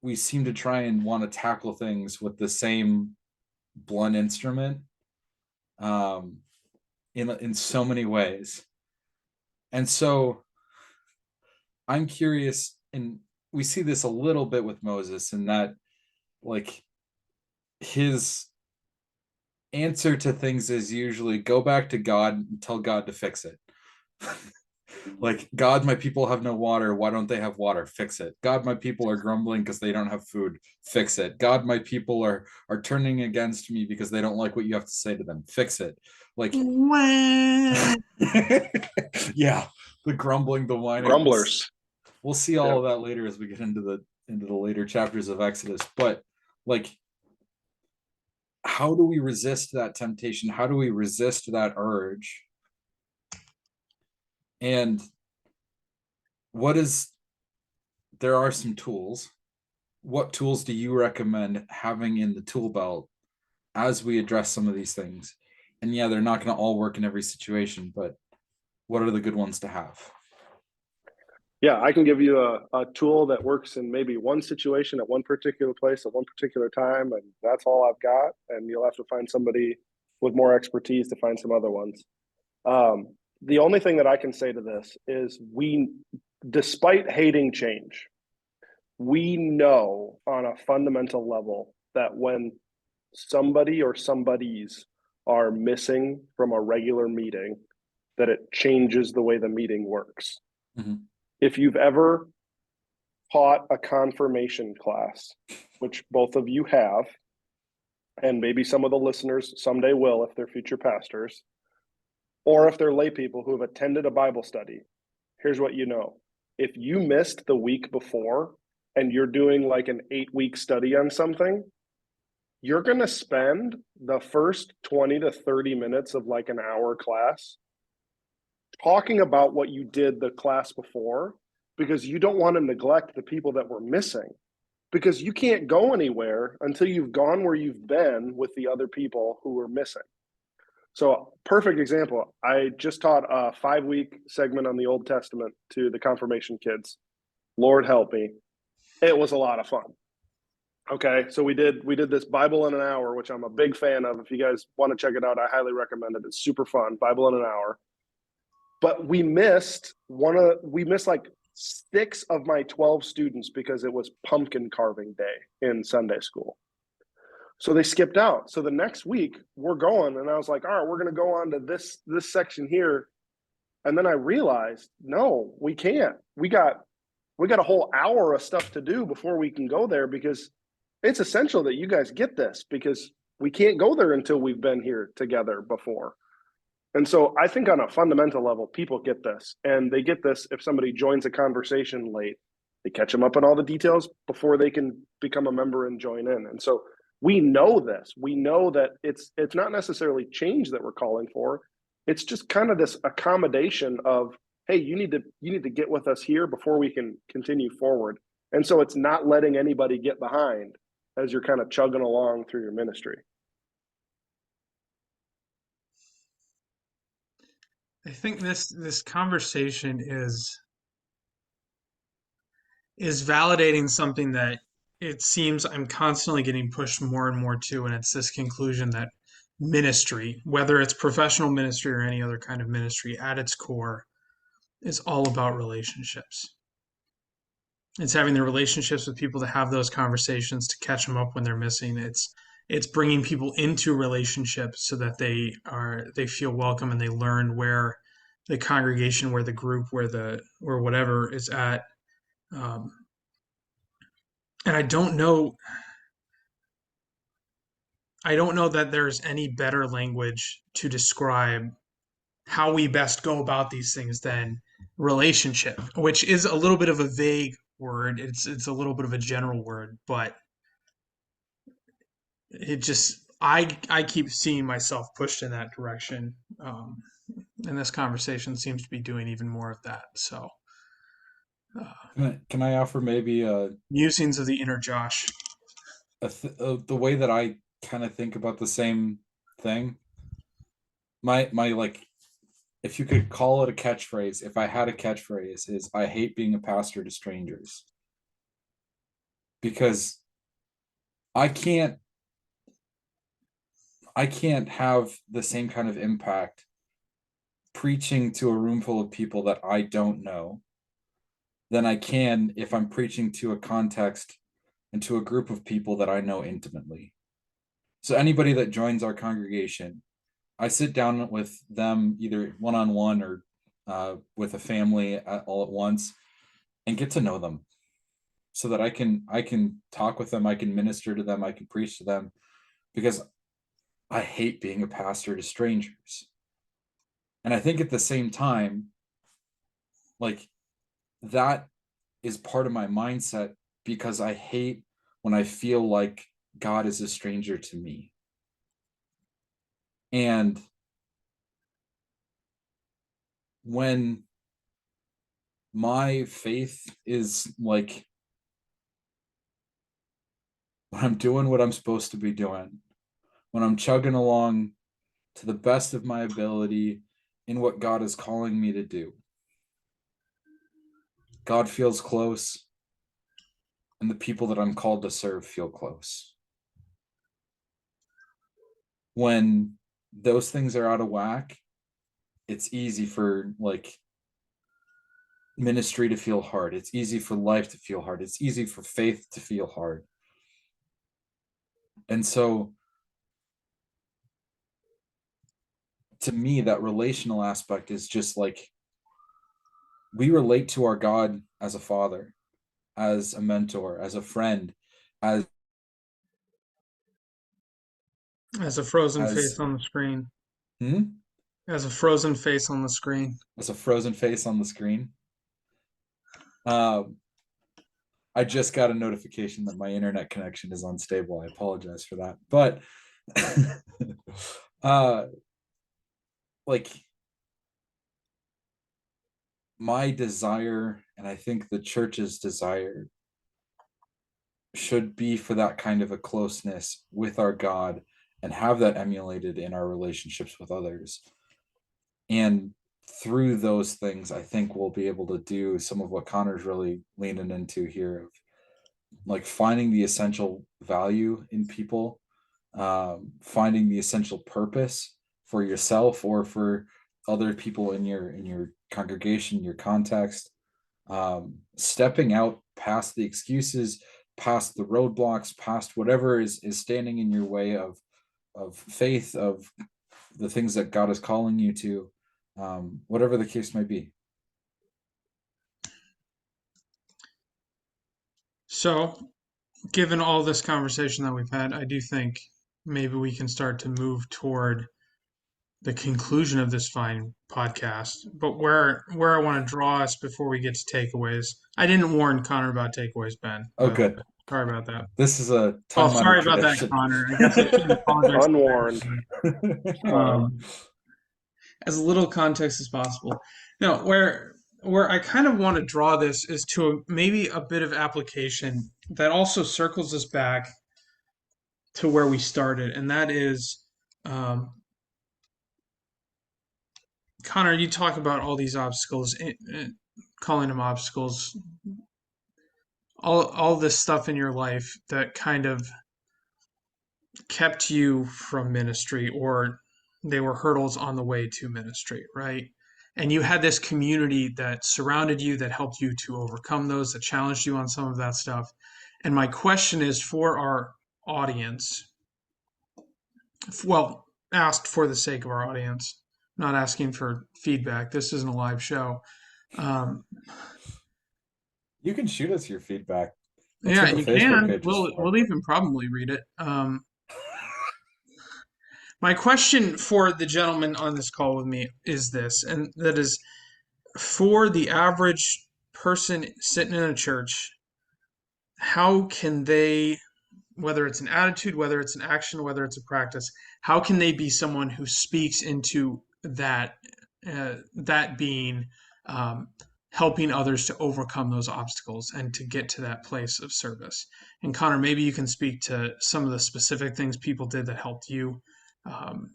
Speaker 1: we seem to try and want to tackle things with the same blunt instrument, um, in so many ways. And so I'm curious, and we see this a little bit with Moses, in that like his answer to things is usually go back to God and tell God to fix it. Like, God, my people have no water. Why don't they have water? Fix it. God, my people are grumbling because they don't have food. Fix it. God, my people are turning against me because they don't like what you have to say to them. Fix it. Like, yeah, the grumbling, the whining.
Speaker 3: Grumblers.
Speaker 1: We'll see all of that later as we get into the later chapters of Exodus. But like, how do we resist that temptation? How do we resist that urge? And what is there are some tools. What tools do you recommend having in the tool belt as we address some of these things? And yeah, they're not going to all work in every situation, but what are the good ones to have?
Speaker 3: Yeah, I can give you a tool that works in maybe one situation at one particular place at one particular time, and that's all I've got. And you'll have to find somebody with more expertise to find some other ones. The only thing that I can say to this is despite hating change, we know on a fundamental level that when somebody or somebodies are missing from a regular meeting, that it changes the way the meeting works.
Speaker 1: Mm-hmm.
Speaker 3: If you've ever taught a confirmation class, which both of you have, and maybe some of the listeners someday will if they're future pastors, or if they're lay people who have attended a Bible study, here's what you know. If you missed the week before and you're doing like an 8-week study on something, you're going to spend the first 20 to 30 minutes of like an hour class talking about what you did the class before, because you don't want to neglect the people that were missing, because you can't go anywhere until you've gone where you've been with the other people who were missing. So, perfect example. I just taught a 5-week segment on the Old Testament to the confirmation kids. Lord help me. It was a lot of fun. Okay, so we did this Bible in an hour, which I'm a big fan of. If you guys want to check it out, I highly recommend it. It's super fun. Bible in an hour. But we missed like 6 of my 12 students because it was pumpkin carving day in Sunday school. So they skipped out. So the next week we're going, and I was like, all right, we're going to go on to this section here. And then I realized, no, we can't. We got a whole hour of stuff to do before we can go there, because it's essential that you guys get this, because we can't go there until we've been here together before. And so I think on a fundamental level, people get this, and they get this if somebody joins a conversation late. They catch them up on all the details before they can become a member and join in. And so we know this. We know that it's not necessarily change that we're calling for. It's just kind of this accommodation of, hey, you need to get with us here before we can continue forward. And so it's not letting anybody get behind as you're kind of chugging along through your ministry.
Speaker 2: I think this conversation is validating something that it seems I'm constantly getting pushed more and more to, and it's this conclusion that ministry, whether it's professional ministry or any other kind of ministry, at its core is all about relationships. It's having the relationships with people to have those conversations, to catch them up when they're missing. It's bringing people into relationships so that they feel welcome and they learn where the congregation, where the group, where whatever is at. Um, and I don't know that there's any better language to describe how we best go about these things than relationship, which is a little bit of a vague word. It's a little bit of a general word, but it just I keep seeing myself pushed in that direction, and this conversation seems to be doing even more of that. So,
Speaker 1: Can I offer maybe
Speaker 2: musings of the inner Josh.
Speaker 1: the way that I kind of think about the same thing? My like, if you could call it a catchphrase, if I had a catchphrase, is I hate being a pastor to strangers. Because I can't I can't have the same kind of impact preaching to a room full of people that I don't know than I can if I'm preaching to a context and to a group of people that I know intimately. So anybody that joins our congregation, I sit down with them either one-on-one or with a family all at once and get to know them so that I can talk with them, I can minister to them, I can preach to them, because I hate being a pastor to strangers. And I think at the same time, like, that is part of my mindset, because I hate when I feel like God is a stranger to me. And when my faith is like, when I'm doing what I'm supposed to be doing, when I'm chugging along to the best of my ability in what God is calling me to do, God feels close, and the people that I'm called to serve feel close. When those things are out of whack, it's easy for like ministry to feel hard. It's easy for life to feel hard. It's easy for faith to feel hard. And so to me, that relational aspect is just like, we relate to our God as a father, as a mentor, as a friend, as
Speaker 2: As a frozen
Speaker 1: as
Speaker 2: face on the screen.
Speaker 1: hmm?
Speaker 2: As a frozen face on the screen.
Speaker 1: As a frozen face on the screen. I just got a notification that my internet connection is unstable. I apologize for that. But uh like, my desire, and I think the church's desire, should be for that kind of a closeness with our God and have that emulated in our relationships with others. And through those things, I think we'll be able to do some of what Connor's really leaning into here, of like finding the essential value in people, finding the essential purpose for yourself or for other people in your congregation, your context, stepping out past the excuses, past the roadblocks, past whatever is standing in your way of faith, of the things that God is calling you to, whatever the case may be.
Speaker 2: So, given all this conversation that we've had, I do think maybe we can start to move toward the conclusion of this fine podcast. But where I want to draw us before we get to takeaways, I didn't warn Connor about takeaways, Ben.
Speaker 1: Oh,
Speaker 2: By the way,
Speaker 1: good.
Speaker 2: sorry about that.
Speaker 1: This is a
Speaker 2: Oh,
Speaker 1: time-honored
Speaker 2: sorry about that,
Speaker 1: tradition.
Speaker 2: Connor. I guess I shouldn't apologize.
Speaker 3: Unwarned.
Speaker 2: Um, as little context as possible. No, where I kind of want to draw this is to maybe a bit of application that also circles us back to where we started, and that is, Connor. You talk about all these obstacles, calling them obstacles, all this stuff in your life that kind of kept you from ministry, or they were hurdles on the way to ministry, right? And you had this community that surrounded you, that helped you to overcome those, that challenged you on some of that stuff. And my question is for our audience, well, asked for the sake of our audience, not asking for feedback. This isn't a live show. Um,
Speaker 1: You can shoot us your feedback. That's
Speaker 2: yeah,
Speaker 1: what the
Speaker 2: you
Speaker 1: Facebook
Speaker 2: can.
Speaker 1: page is for.
Speaker 2: We'll even probably read it. My question for the gentleman on this call with me is this, and that is for the average person sitting in a church, how can they, whether it's an attitude, whether it's an action, whether it's a practice, how can they be someone who speaks into that being um, helping others to overcome those obstacles and to get to that place of service? And Connor, maybe you can speak to some of the specific things people did that helped you. Um,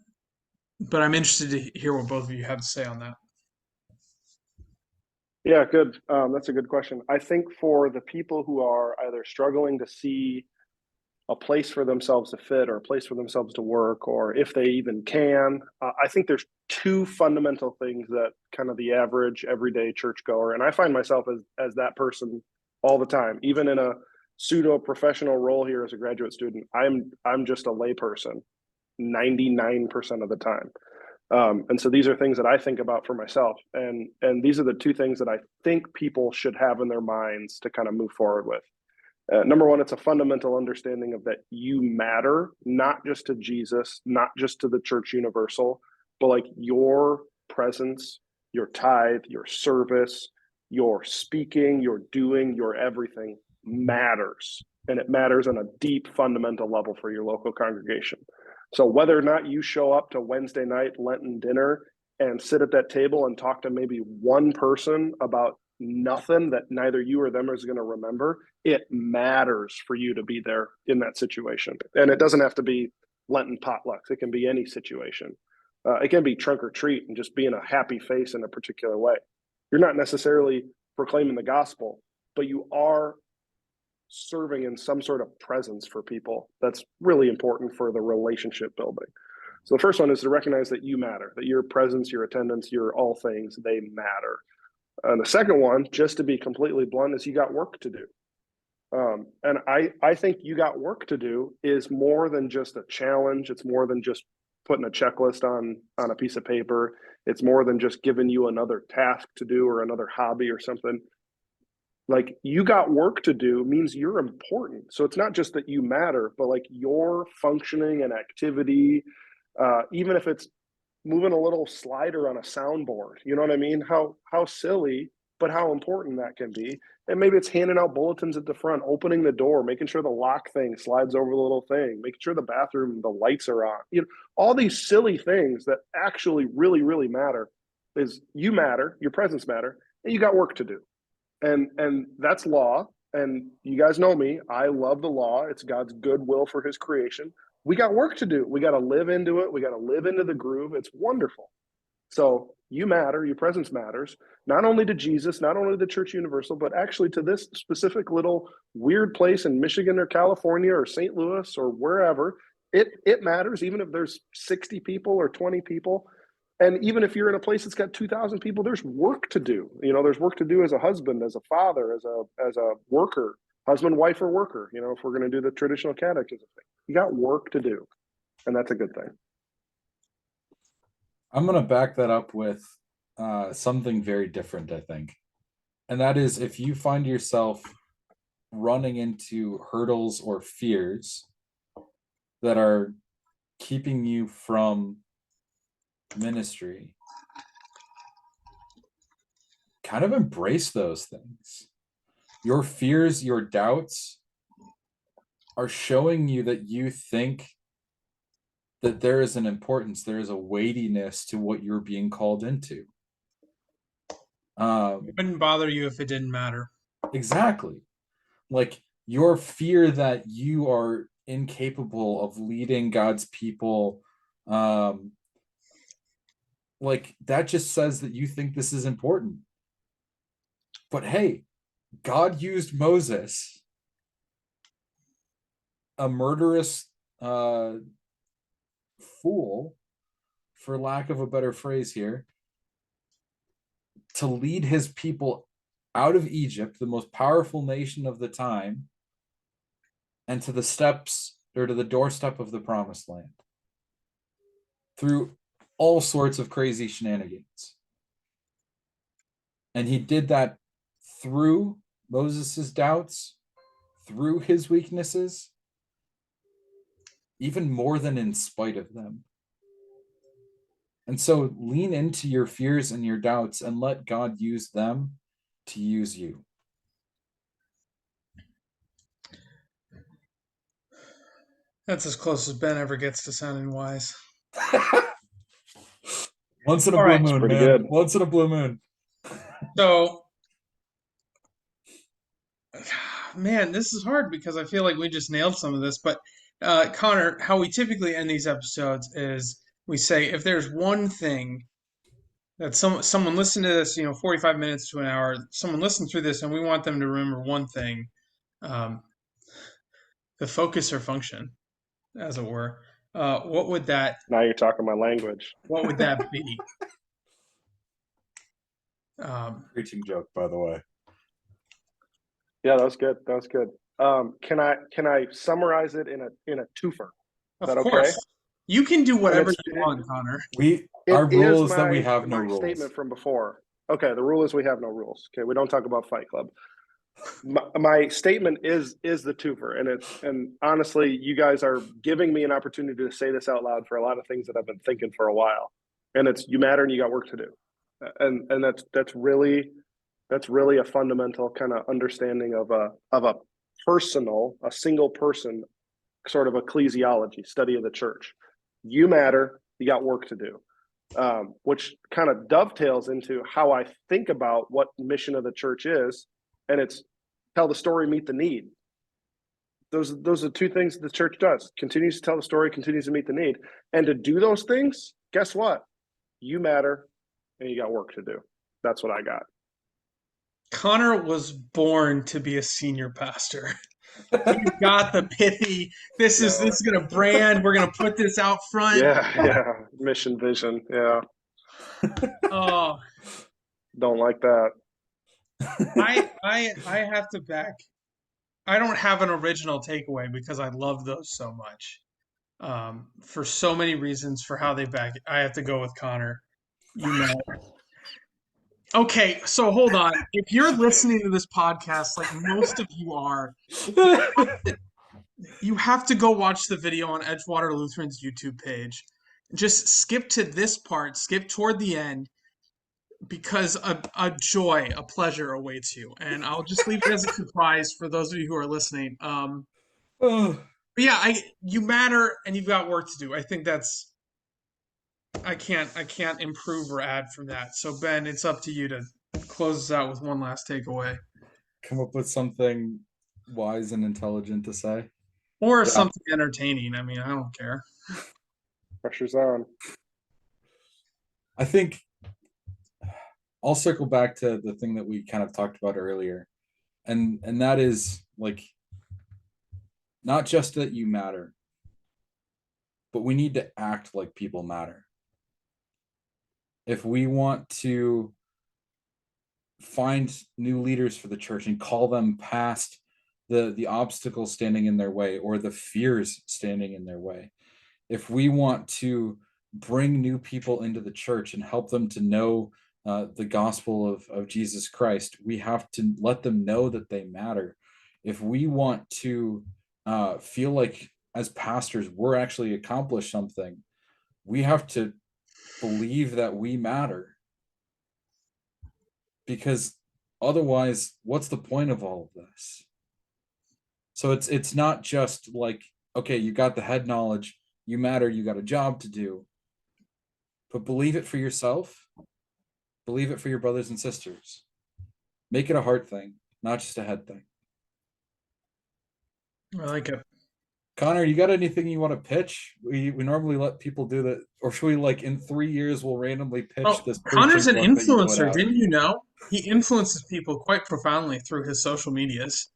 Speaker 2: but I'm interested to hear what both of you have to say on that.
Speaker 3: Yeah, good. That's a good question. I think for the people who are either struggling to see a place for themselves to fit or a place for themselves to work, or if they even can, I think there's two fundamental things that kind of the average everyday churchgoer, and I find myself as that person all the time, even in a pseudo professional role here as a graduate student. I'm just a layperson 99% of the time. And so these are things that I think about for myself, and these are the two things that I think people should have in their minds to kind of move forward with. Number one, it's a fundamental understanding of that you matter, not just to Jesus, not just to the church universal, but like your presence, your tithe, your service, your speaking, your doing, your everything matters. And it matters on a deep fundamental level for your local congregation. So whether or not you show up to Wednesday night Lenten dinner and sit at that table and talk to maybe one person about nothing that neither you or them is going to remember, it matters for you to be there in that situation. And it doesn't have to be Lenten potlucks. It can be any situation. It can be trunk or treat and just being a happy face in a particular way. You're not necessarily proclaiming the gospel, but you are serving in some sort of presence for people. That's really important for the relationship building. So the first one is to recognize that you matter, that your presence, your attendance, your all things, they matter. And the second one, just to be completely blunt, is you got work to do. And I think you got work to do is more than just a challenge. It's more than just putting a checklist on a piece of paper. It's more than just giving you another task to do or another hobby or something. Like, you got work to do means you're important. So it's not just that you matter, but like your functioning and activity, even if it's moving a little slider on a soundboard, you know what I mean? How silly, but how important that can be. And maybe it's handing out bulletins at the front, opening the door, making sure the lock thing slides over the little thing, making sure the bathroom, the lights are on. You know, all these silly things that actually really, really matter. Is you matter, your presence matter, and you got work to do. And that's law. And you guys know me, I love the law. It's God's goodwill for his creation. We got work to do. We got to live into it. We got to live into the groove. It's wonderful. So you matter, your presence matters, not only to Jesus, not only to the church universal, but actually to this specific little weird place in Michigan or California or St. Louis or wherever. It matters, even if there's 60 people or 20 people. And even if you're in a place that's got 2,000 people, there's work to do. You know, there's work to do as a husband, as a father, as a worker, husband, wife, or worker. You know, if we're going to do the traditional catechism thing, you got work to do, and that's a good thing.
Speaker 1: I'm going to back that up with something very different, I think. And that is, if you find yourself running into hurdles or fears that are keeping you from ministry, kind of embrace those things. Your fears, your doubts are showing you that you think that there is an importance, there is a weightiness to what you're being called into.
Speaker 2: It wouldn't bother you if it didn't matter.
Speaker 1: Exactly. Like, your fear that you are incapable of leading God's people, like, that just says that you think this is important. But hey, God used Moses, a murderous fool, for lack of a better phrase here, to lead his people out of Egypt, the most powerful nation of the time, and to the steps or to the doorstep of the promised land through all sorts of crazy shenanigans. And he did that through Moses's doubts, through his weaknesses, even more than in spite of them. And so lean into your fears and your doubts and let God use them to use you.
Speaker 2: That's as close as Ben ever gets to sounding wise.
Speaker 1: Once in a
Speaker 2: All
Speaker 1: blue
Speaker 2: right.
Speaker 1: moon,
Speaker 3: Pretty
Speaker 1: man.
Speaker 3: good.
Speaker 1: Once in a blue moon.
Speaker 2: So, man, this is hard because I feel like we just nailed some of this. But Connor, how we typically end these episodes is we say if there's one thing that someone listened to this, 45 minutes to an hour, someone listened through this, and we want them to remember one thing, um, the focus or function, as it were. What would that
Speaker 3: Now you're talking my language.
Speaker 2: be?
Speaker 1: Preaching joke, by the way.
Speaker 3: Yeah, that was good. That was good. Can I summarize it in a twofer? Is that
Speaker 2: Of course,
Speaker 3: okay?
Speaker 2: you can do whatever
Speaker 3: it's-
Speaker 2: you want, Connor.
Speaker 1: Our
Speaker 3: It
Speaker 1: rule
Speaker 3: is
Speaker 1: is that we
Speaker 3: my-
Speaker 1: have no
Speaker 3: my
Speaker 1: rules.
Speaker 3: statement from before. Okay, the rule is we have no rules. Okay, we don't talk about Fight Club. My statement is the twofer, and honestly, you guys are giving me an opportunity to say this out loud for a lot of things that I've been thinking for a while. And it's you matter and you got work to do, and that's really a fundamental kind of understanding of a single person sort of ecclesiology study of the church. You matter, you got work to do. Which kind of dovetails into how I think about what mission of the church is, and it's tell the story, meet the need. Those are two things the church does: continues to tell the story, continues to meet the need, and to do those things. Guess what? You matter, and you got work to do. That's what I got.
Speaker 2: Connor was born to be a senior pastor. He's got the pithy. This is gonna brand. We're gonna put this out front.
Speaker 3: Yeah, mission vision. Yeah,
Speaker 2: Oh,
Speaker 3: don't like that.
Speaker 2: I have to back. I don't have an original takeaway because I love those so much. For so many reasons for how they back it. I have to go with Connor. You know. Okay, so hold on. If you're listening to this podcast, like most of you are, you have to go watch the video on Edgewater Lutheran's YouTube page. Just skip to this part, skip toward the end, because a joy, a pleasure awaits you. And I'll just leave it as a surprise for those of you who are listening. But yeah, you matter and you've got work to do. I think that's I can't improve or add from that. So Ben, it's up to you to close us out with one last takeaway.
Speaker 1: Come up with something wise and intelligent to say.
Speaker 2: Or something entertaining. I mean, I don't care.
Speaker 3: Pressure's on.
Speaker 1: I think I'll circle back to the thing that we kind of talked about earlier. And that is like not just that you matter, but we need to act like people matter. If we want to find new leaders for the church and call them past the obstacles standing in their way or the fears standing in their way, if we want to bring new people into the church and help them to know the gospel of Jesus Christ, we have to let them know that they matter. If we want to feel like as pastors we're actually accomplished something, we have to believe that we matter, because otherwise what's the point of all of this? So it's not just like, okay, you got the head knowledge, you matter, you got a job to do, but believe it for yourself, believe it for your brothers and sisters, make it a heart thing, not just a head thing.
Speaker 2: I like it.
Speaker 1: Connor, you got anything you want to pitch? We normally let people do that, or should we, like, in 3 years we'll randomly pitch this?
Speaker 2: Connor's an
Speaker 1: preaching book that you put
Speaker 2: influencer,
Speaker 1: out?
Speaker 2: didn't you know? He influences people quite profoundly through his social medias.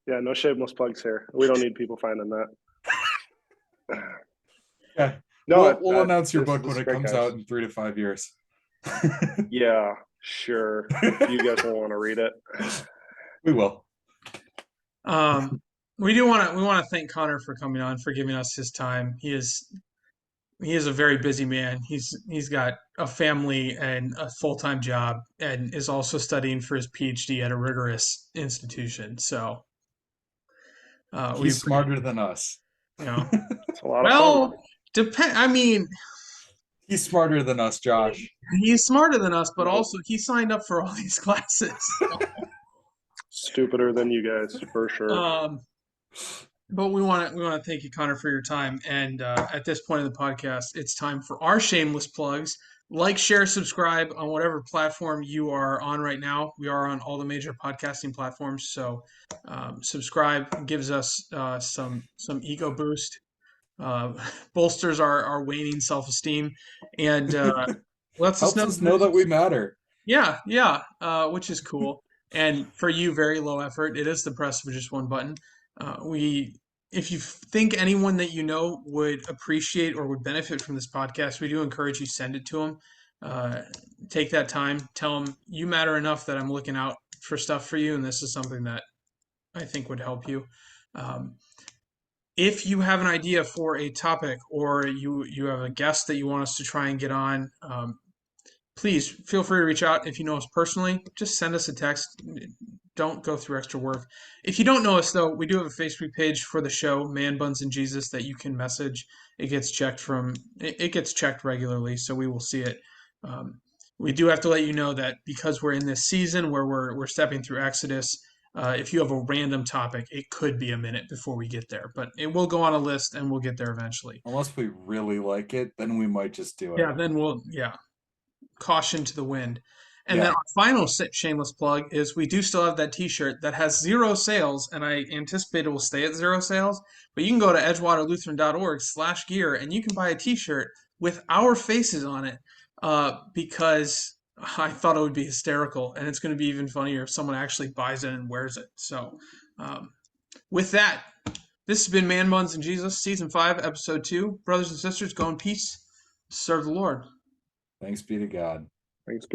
Speaker 3: Yeah, no shameless plugs here. We don't need people finding that.
Speaker 1: Yeah.
Speaker 3: No,
Speaker 1: We'll announce your book
Speaker 3: this
Speaker 1: when
Speaker 3: is
Speaker 1: it
Speaker 3: great,
Speaker 1: comes
Speaker 3: guys.
Speaker 1: out in 3 to 5 years.
Speaker 3: Yeah, sure. If you guys will want to read it.
Speaker 1: We will.
Speaker 2: We want to thank Connor for coming on, for giving us his time. He is a very busy man. He's got a family and a full-time job, and is also studying for his PhD at a rigorous institution. So we
Speaker 1: He's smarter than us.
Speaker 2: you know,
Speaker 3: It's a lot of fun.
Speaker 2: well, depend. I mean,
Speaker 1: He's smarter than us, Josh.
Speaker 2: he's smarter than us, but
Speaker 3: Nope.
Speaker 2: also he signed up for all these classes.
Speaker 3: Stupider than you guys, for sure.
Speaker 2: But we want to thank you, Connor, for your time. And at this point in the podcast, it's time for our shameless plugs. Like, share, subscribe on whatever platform you are on right now. We are on all the major podcasting platforms, so subscribe gives us some ego boost, uh, bolsters our waning self esteem, and lets us
Speaker 1: Helps
Speaker 2: know.
Speaker 1: us know that we matter.
Speaker 2: Yeah, which is cool. And for you, very low effort. It is the press of just one button. If you think anyone that you know would appreciate or would benefit from this podcast, we do encourage you send it to them. Take that time. Tell them you matter enough that I'm looking out for stuff for you, and this is something that I think would help you. Um, if you have an idea for a topic, or you have a guest that you want us to try and get on, please feel free to reach out. If you know us personally, just send us a text. Don't go through extra work. If you don't know us, though, we do have a Facebook page for the show, Man Buns and Jesus, that you can message. It gets checked regularly, so we will see it. We do have to let you know that because we're in this season where we're stepping through Exodus, if you have a random topic, it could be a minute before we get there, but it will go on a list and we'll get there eventually.
Speaker 1: Unless we really like it, then we might just do it.
Speaker 2: Yeah, then caution to the wind. And then
Speaker 1: Yeah.
Speaker 2: our final shameless plug is we do still have that T-shirt that has 0 sales, and I anticipate it will stay at 0 sales. But you can go to edgewaterlutheran.org/gear, and you can buy a T-shirt with our faces on it, because I thought it would be hysterical, and it's going to be even funnier if someone actually buys it and wears it. So, with that, this has been Man Buns and Jesus, Season 5, Episode 2. Brothers and sisters, go in peace. Serve the Lord.
Speaker 1: Thanks be to God.
Speaker 3: Thanks.